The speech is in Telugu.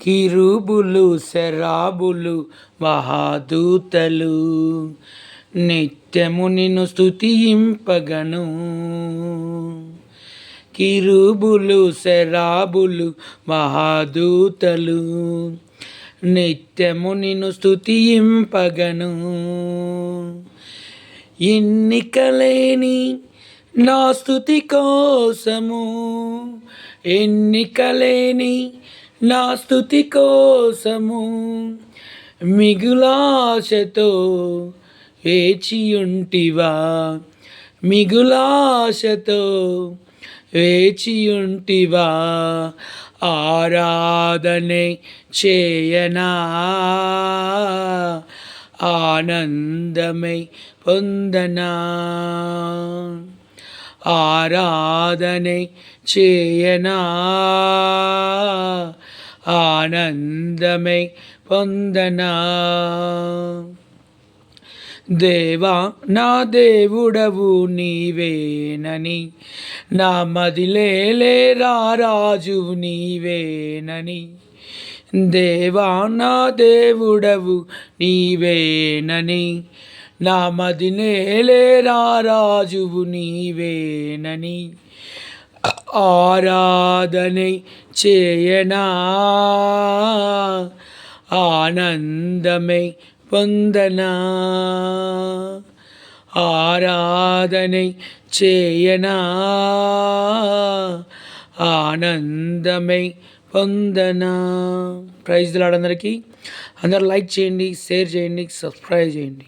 కిరుబులు శరాబులు మహాదూతలు నిత్యము నిన్ను స్తుతింపగను. కిరుబులు శరాబులు మహాదూతలు నిత్యము నిన్ను స్తుతింపగను. ఎన్నికలేని నా స్తుతి కోసము, ఎన్నికలేని నా స్తుతి కోసము మిగులాశతో వేచియుంటివా, మిగులాశతో వేచియుంటివా. ఆరాధనే చేయనా, ఆనందమై పొందనా. ఆరాధనే చేయనా, ఆనందమై పొందనా. దేవా నా దేవుడవు నీవేనని, నా మదిలేలే రాజువు నీవేనని. దేవా నా దేవుడవు నీవేనని, నా మదినేలే రాజువు నీవేనని. ఆరాధనే చేయనా, ఆనందమై పొందనా. ఆరాధనే చేయనా, ఆనందమై పొందనా. Praise the lord. అందరికీ అందరు లైక్ చేయండి, షేర్ చేయండి, సబ్స్క్రైబ్ చేయండి.